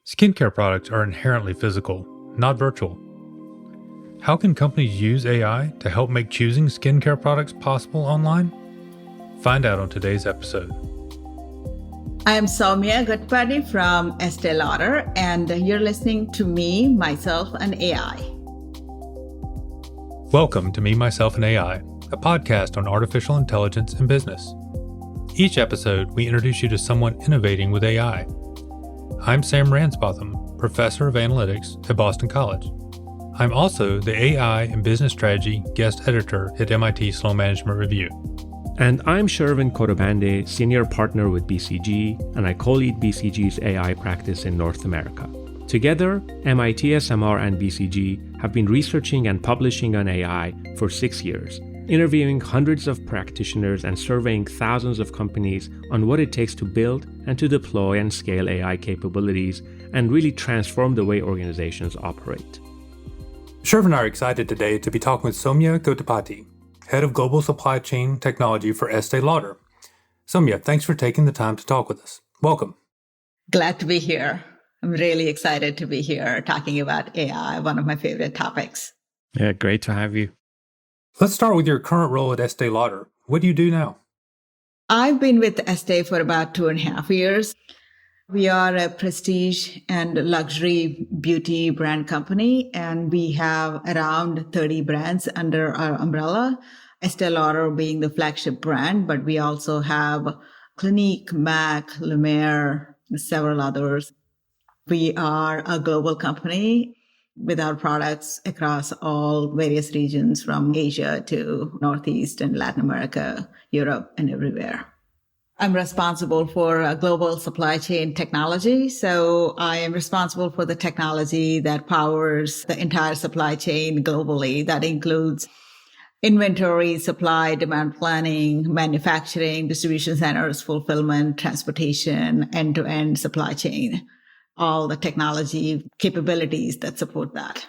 Skincare products are inherently physical, not virtual. How can companies use AI to help make choosing skincare products possible online? Find out on today's episode. I am Sowmya Gottipati from Estée Lauder, and you're listening to Me, Myself, and AI. Welcome to Me, Myself, and AI, a podcast on artificial intelligence and business. Each episode, we introduce you to someone innovating with AI. I'm Sam Ransbotham, Professor of Analytics at Boston College. I'm also the AI and Business Strategy Guest Editor at MIT Sloan Management Review. And I'm Shervin, Khodabandeh, Senior Partner with BCG, and I co-lead BCG's AI practice in North America. Together, MIT SMR and BCG have been researching and publishing on AI for 6 years, interviewing hundreds of practitioners and surveying thousands of companies on what it takes to build and to deploy and scale AI capabilities and really transform the way organizations operate. Shervin and I are excited today to be talking with Sowmya Gottipati, Head of Global Supply Chain Technology for Estée Lauder. Sowmya, thanks for taking the time to talk with us. Welcome. Glad to be here. I'm really excited to be here talking about AI, one of my favorite topics. Yeah, great to have you. Let's start with your current role at Estée Lauder. What do you do now? I've been with Estée for about 2.5 years. We are a prestige and luxury beauty brand company, and we have around 30 brands under our umbrella. Estée Lauder being the flagship brand, but we also have Clinique, MAC, La Mer, several others. We are a global company with our products across all various regions from Asia to Northeast and Latin America, Europe, and everywhere. I'm responsible for global supply chain technology. So I am responsible for the technology that powers the entire supply chain globally. That includes inventory, supply, demand planning, manufacturing, distribution centers, fulfillment, transportation, end-to-end supply chain, all the technology capabilities that support that.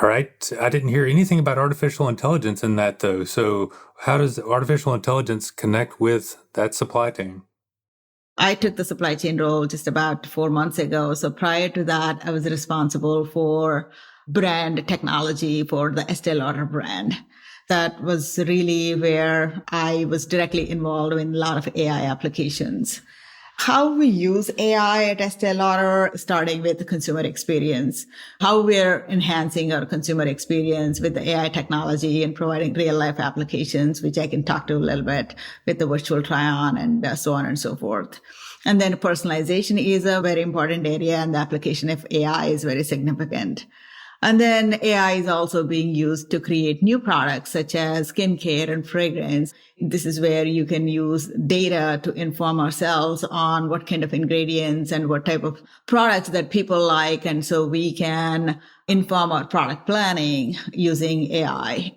All right. I didn't hear anything about artificial intelligence in that, though. So how does artificial intelligence connect with that supply chain? I took the supply chain role just about 4 months ago. So prior to that, I was responsible for brand technology for the Estée Lauder brand. That was really where I was directly involved in a lot of AI applications. How we use AI at Estée Lauder, starting with the consumer experience, how we're enhancing our consumer experience with the AI technology and providing real life applications, which I can talk to a little bit with the virtual try-on and so on and so forth. And then personalization is a very important area, and the application of AI is very significant. And then AI is also being used to create new products such as skincare and fragrance. This is where you can use data to inform ourselves on what kind of ingredients and what type of products that people like. And so we can inform our product planning using AI.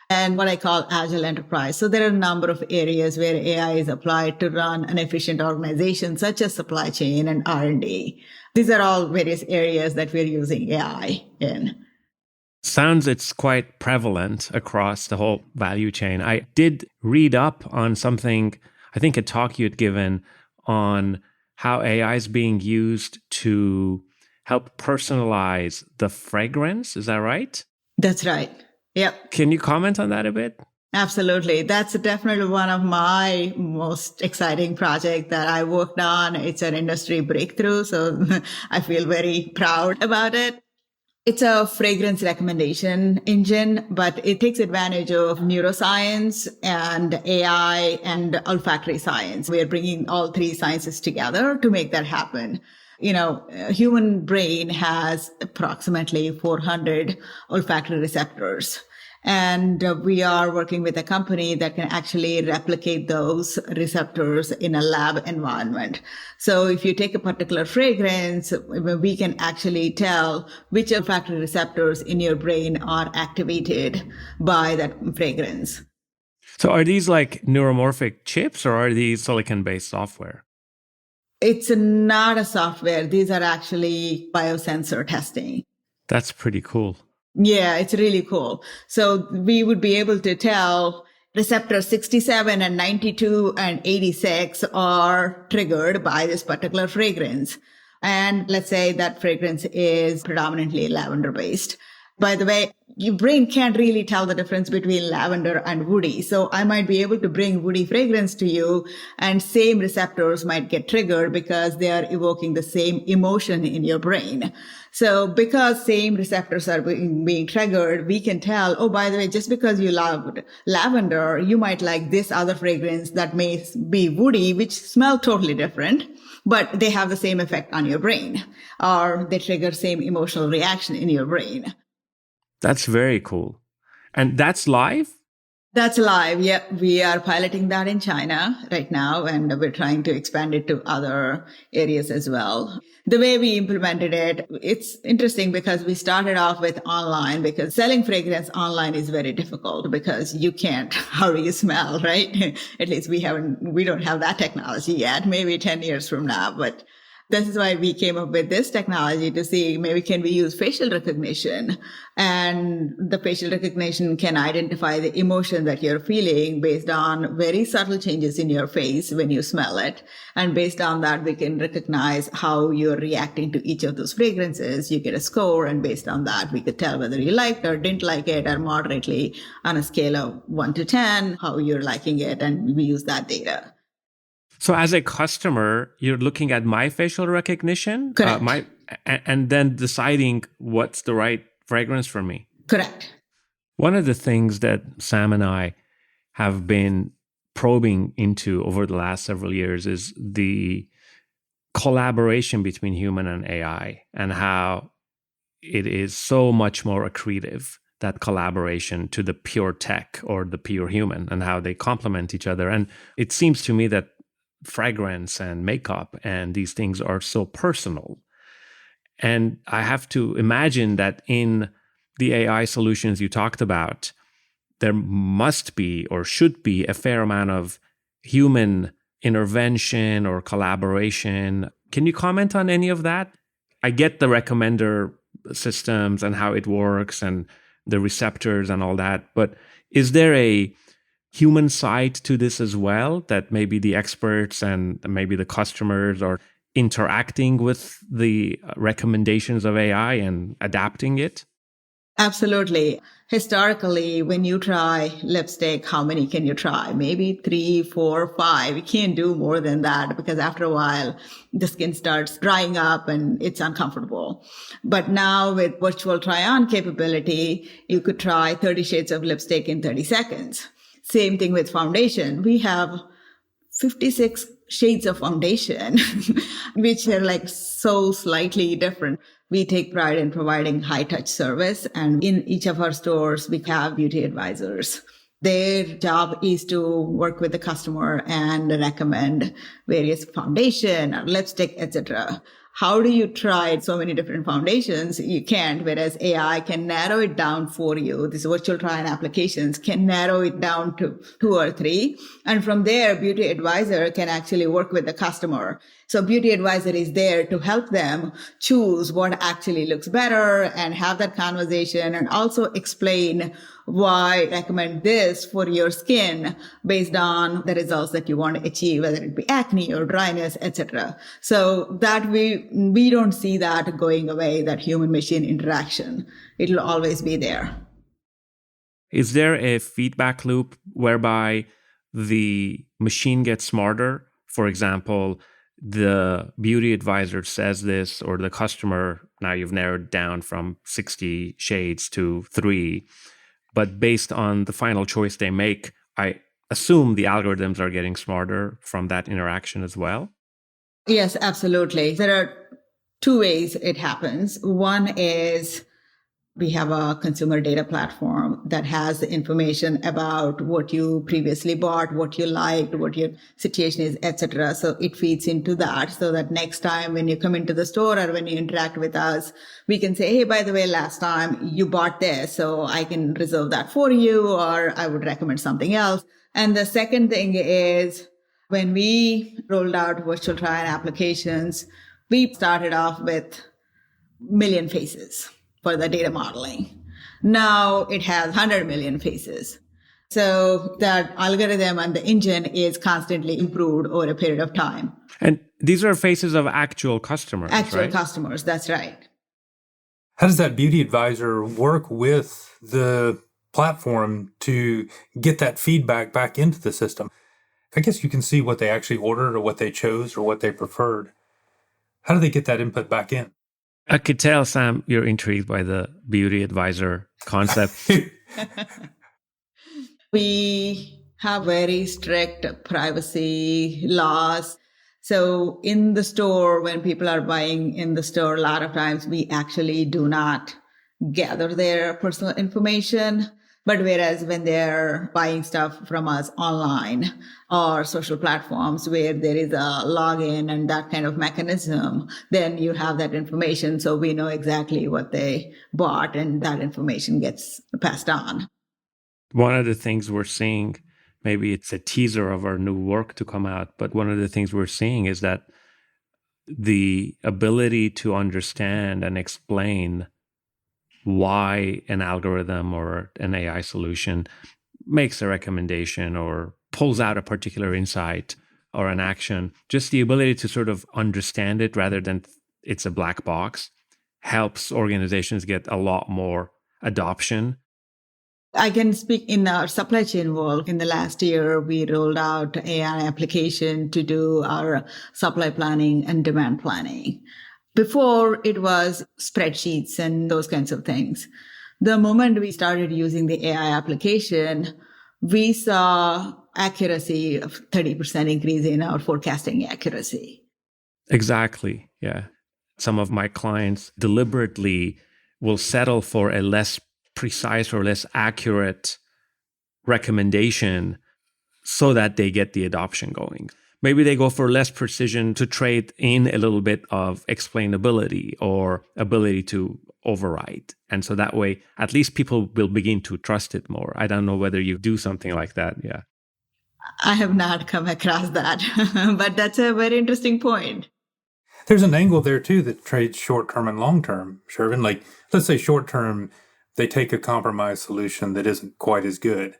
And what I call agile enterprise. So there are a number of areas where AI is applied to run an efficient organization, such as supply chain and R&D. These are all various areas that we're using AI in. Sounds it's quite prevalent across the whole value chain. I did read up on something, I think a talk you had given on how AI is being used to help personalize the fragrance. Is that right? That's right. Yep. Can you comment on that a bit? Absolutely. That's definitely one of my most exciting projects that I worked on. It's an industry breakthrough, so I feel very proud about it. It's a fragrance recommendation engine, but it takes advantage of neuroscience and AI and olfactory science. We are bringing all three sciences together to make that happen. A human brain has approximately 400 olfactory receptors. And we are working with a company that can actually replicate those receptors in a lab environment. So if you take a particular fragrance, we can actually tell which olfactory receptors in your brain are activated by that fragrance. So are these like neuromorphic chips or are these silicon-based software? It's not a software. These are actually biosensor testing. That's pretty cool. Yeah, it's really cool. So we would be able to tell receptors 67 and 92 and 86 are triggered by this particular fragrance. And let's say that fragrance is predominantly lavender based. By the way, your brain can't really tell the difference between lavender and woody. So I might be able to bring woody fragrance to you and same receptors might get triggered because they are evoking the same emotion in your brain. So because same receptors are being triggered, we can tell, oh, by the way, just because you loved lavender, you might like this other fragrance that may be woody, which smell totally different, but they have the same effect on your brain, or they trigger same emotional reaction in your brain. That's very cool. And that's live? That's live. Yeah, we are piloting that in China right now, and we're trying to expand it to other areas as well. The way we implemented it, it's interesting because we started off with online, because selling fragrance online is very difficult because you can't, how do you smell, right? At least we don't have that technology yet, maybe 10 years from now, but this is why we came up with this technology to see maybe can we use facial recognition, and the facial recognition can identify the emotion that you're feeling based on very subtle changes in your face when you smell it. And based on that, we can recognize how you're reacting to each of those fragrances. You get a score, and based on that, we could tell whether you liked or didn't like it, or moderately on a scale of 1 to 10, how you're liking it. And we use that data. So as a customer, you're looking at my facial recognition, Correct. And then deciding what's the right fragrance for me. Correct. One of the things that Sam and I have been probing into over the last several years is the collaboration between human and AI, and how it is so much more accretive, that collaboration, to the pure tech or the pure human, and how they complement each other. And it seems to me that fragrance and makeup and these things are so personal. And I have to imagine that in the AI solutions you talked about, there must be or should be a fair amount of human intervention or collaboration. Can you comment on any of that? I get the recommender systems and how it works and the receptors and all that, but is there a human side to this as well, that maybe the experts and maybe the customers are interacting with the recommendations of AI and adapting it? Absolutely. Historically, when you try lipstick, how many can you try? Maybe 3, 4, 5. You can't do more than that because after a while, the skin starts drying up and it's uncomfortable. But now with virtual try-on capability, you could try 30 shades of lipstick in 30 seconds. Same thing with foundation. We have 56 shades of foundation, which are like so slightly different. We take pride in providing high touch service. And in each of our stores, we have beauty advisors. Their job is to work with the customer and recommend various foundation or lipstick, etc. How do you try so many different foundations? You can't, whereas AI can narrow it down for you. These virtual try-on applications can narrow it down to 2 or 3. And from there, beauty advisor can actually work with the customer. So beauty advisor is there to help them choose what actually looks better and have that conversation, and also explain why recommend this for your skin based on the results that you want to achieve, whether it be acne or dryness, etc. So that we don't see that going away, that human machine interaction. It'll always be there. Is there a feedback loop whereby the machine gets smarter? For example, the beauty advisor says this, or the customer, now you've narrowed down from 60 shades to 3. But based on the final choice they make, I assume the algorithms are getting smarter from that interaction as well? Yes, absolutely. There are 2 ways it happens. One is we have a consumer data platform that has the information about what you previously bought, what you liked, what your situation is, etc. So it feeds into that, so that next time when you come into the store or when you interact with us, we can say, hey, by the way, last time you bought this, so I can reserve that for you, or I would recommend something else. And the second thing is, when we rolled out virtual try-on applications, we started off with million faces for the data modeling. Now it has 100 million faces. So that algorithm and the engine is constantly improved over a period of time. And these are faces of actual customers, Actual right? customers, that's right. How does that beauty advisor work with the platform to get that feedback back into the system? I guess you can see what they actually ordered or what they chose or what they preferred. How do they get that input back in? I could tell, Sam, you're intrigued by the beauty advisor concept. We have very strict privacy laws. So in the store, when people are buying in the store, a lot of times we actually do not gather their personal information. But whereas when they're buying stuff from us online or social platforms where there is a login and that kind of mechanism, then you have that information. So we know exactly what they bought and that information gets passed on. One of the things we're seeing, maybe it's a teaser of our new work to come out, but one of the things we're seeing is that the ability to understand and explain why an algorithm or an AI solution makes a recommendation or pulls out a particular insight or an action, just the ability to sort of understand it rather than it's a black box, helps organizations get a lot more adoption. I can speak in our supply chain world. In the last year, we rolled out AI application to do our supply planning and demand planning. Before, it was spreadsheets and those kinds of things. The moment we started using the AI application, we saw accuracy of 30% increase in our forecasting accuracy. Exactly. Yeah. Some of my clients deliberately will settle for a less precise or less accurate recommendation so that they get the adoption going. Maybe they go for less precision to trade in a little bit of explainability or ability to override. And so that way, at least people will begin to trust it more. I don't know whether you do something like that. Yeah. I have not come across that, but that's a very interesting point. There's an angle there, too, that trades short-term and long-term, Shervin. Like, let's say short-term, they take a compromise solution that isn't quite as good.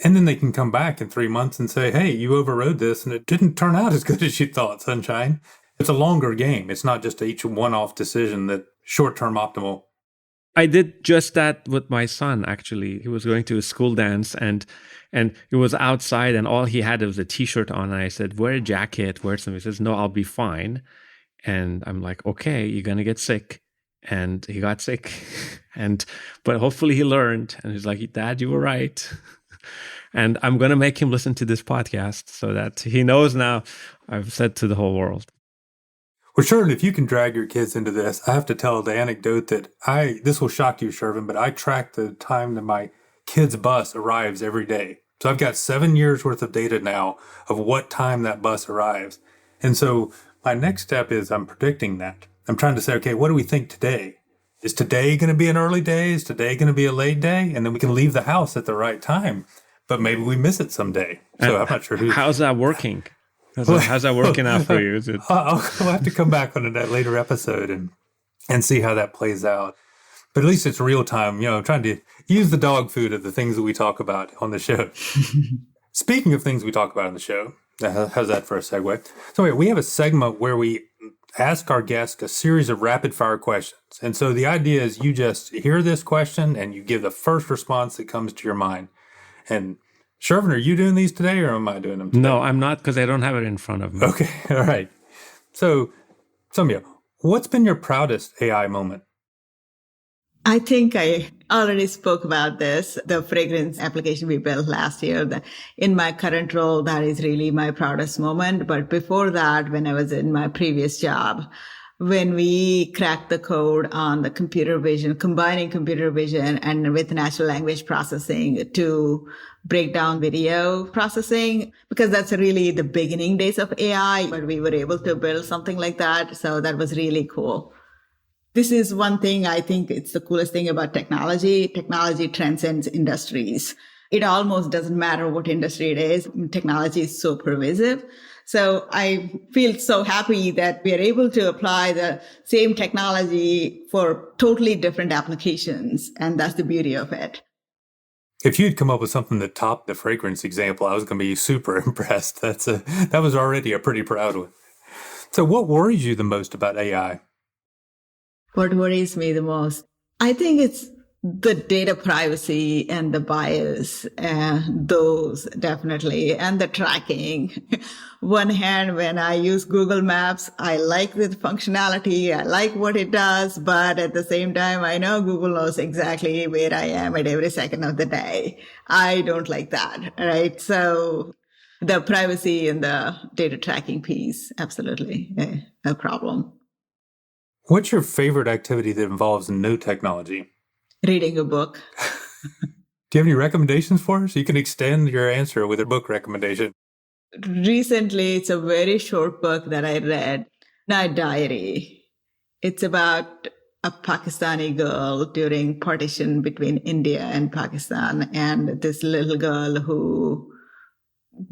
And then they can come back in 3 months and say, hey, you overrode this and it didn't turn out as good as you thought, sunshine. It's a longer game. It's not just each one-off decision that short-term optimal. I did just that with my son, actually. He was going to a school dance and it was outside and all he had was a T-shirt on. And I said, wear a jacket, wear something. He says, no, I'll be fine. And I'm like, okay, you're going to get sick. And he got sick. But hopefully he learned. And he's like, Dad, you were right. And I'm going to make him listen to this podcast so that he knows now I've said to the whole world. Well, Shervin, if you can drag your kids into this, I have to tell the anecdote that this will shock you, Shervin, but I track the time that my kid's bus arrives every day. So I've got 7 years worth of data now of what time that bus arrives. And so my next step is I'm predicting that. I'm trying to say, okay, what do we think today? Is today going to be an early day? Is today going to be a late day? And then we can leave the house at the right time. But maybe we miss it someday. So I'm not sure who. How's that working? How's that working out for you? I'll have to come back on that later episode and see how that plays out. But at least it's real time, trying to use the dog food of the things that we talk about on the show. Speaking of things we talk about on the show, how's that for a segue? So we have a segment where we ask our guests a series of rapid fire questions. And so the idea is you just hear this question and you give the first response that comes to your mind. And Shervin, are you doing these today or am I doing them today? No, I'm not because I don't have it in front of me. Okay. All right. So, Sowmya, what's been your proudest AI moment? I think I already spoke about this, the fragrance application we built last year. In my current role, that is really my proudest moment. But before that, when I was in my previous job, when we cracked the code on the computer vision, combining computer vision and with natural language processing to break down video processing, because that's really the beginning days of AI, but we were able to build something like that. So that was really cool. This is one thing I think it's the coolest thing about technology. Technology transcends industries. It almost doesn't matter what industry it is. Technology is so pervasive. So I feel so happy that we are able to apply the same technology for totally different applications. And that's the beauty of it. If you'd come up with something that topped the fragrance example, I was going to be super impressed. That was already a pretty proud one. So what worries you the most about AI? What worries me the most? I think it's the data privacy and the bias, those definitely, and the tracking. One hand, when I use Google Maps, I like the functionality. I like what it does, but at the same time, I know Google knows exactly where I am at every second of the day. I don't like that, right? So the privacy and the data tracking piece, absolutely a problem. What's your favorite activity that involves no technology? Reading a book. Do you have any recommendations for us? You can extend your answer with a book recommendation. Recently, it's a very short book that I read, Night Diary. It's about a Pakistani girl during partition between India and Pakistan, and this little girl who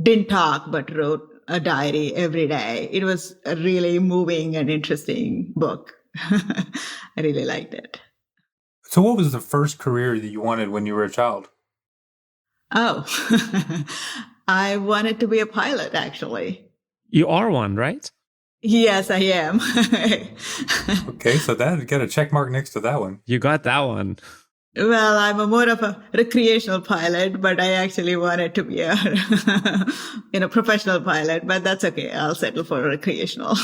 didn't talk but wrote a diary every day. It was a really moving and interesting book. I really liked it. So what was the first career that you wanted when you were a child? Oh, I wanted to be a pilot, actually. You are one, right? Yes, I am. Okay, so that got a check mark next to that one. You got that one. Well, I'm more of a recreational pilot, but I actually wanted to be a professional pilot, but that's okay. I'll settle for recreational.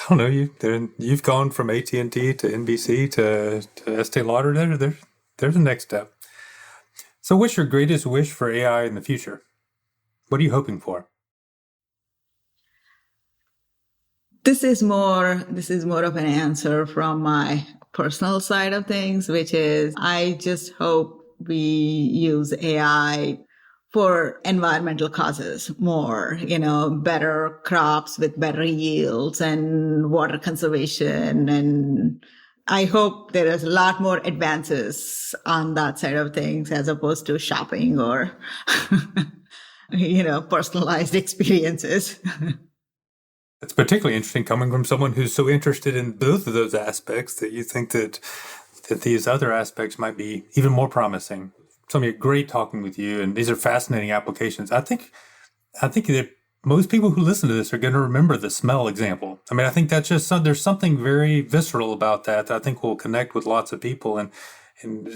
I don't know. You've gone from AT&T to NBC to Estée Lauder. There's the next step. So what's your greatest wish for AI in the future? What are you hoping for? This is more of an answer from my personal side of things, which is I just hope we use AI for environmental causes more, better crops with better yields and water conservation. And I hope there is a lot more advances on that side of things as opposed to shopping or, personalized experiences. It's particularly interesting coming from someone who's so interested in both of those aspects that you think that these other aspects might be even more promising. Sowmya, great talking with you, and these are fascinating applications. I think that most people who listen to this are going to remember the smell example. I mean, I think that's just there's something very visceral about that I think will connect with lots of people and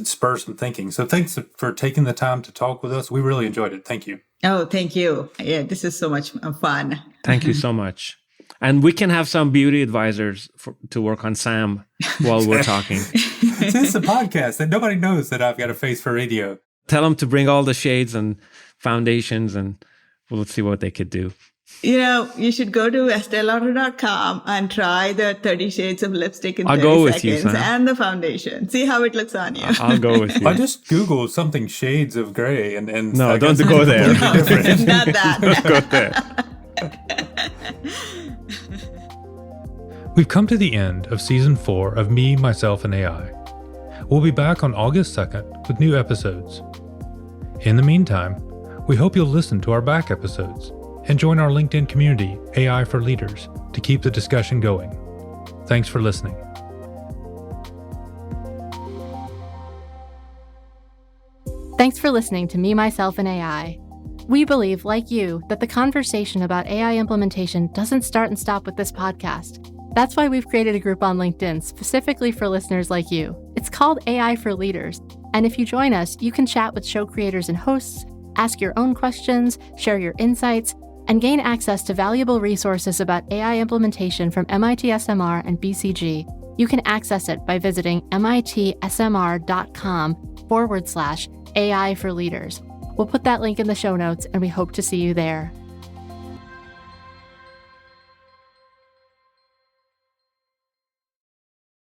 spur some thinking. So thanks for taking the time to talk with us. We really enjoyed it. Thank you. Oh, thank you. Yeah, this is so much fun. Thank you so much. And we can have some beauty advisors to work on Sam while we're talking. It's a podcast and nobody knows that I've got a face for radio. Tell them to bring all the shades and foundations and we'll see what they could do. You should go to EsteeLauder.com and try the 30 shades of lipstick in 30 seconds with you, Sam. And the foundation. See how it looks on you. I'll go with you. I just Googled something shades of gray and no, don't go there. No, not that. Don't go there. We've come to the end of Season 4 of Me, Myself, and AI. We'll be back on August 2nd with new episodes. In the meantime, we hope you'll listen to our back episodes and join our LinkedIn community, AI for Leaders, to keep the discussion going. Thanks for listening. Thanks for listening to Me, Myself, and AI. We believe, like you, that the conversation about AI implementation doesn't start and stop with this podcast. That's why we've created a group on LinkedIn specifically for listeners like you. It's called AI for Leaders. And if you join us, you can chat with show creators and hosts, ask your own questions, share your insights, and gain access to valuable resources about AI implementation from MIT SMR and BCG. You can access it by visiting mitsmr.com/AI for Leaders. We'll put that link in the show notes, and we hope to see you there.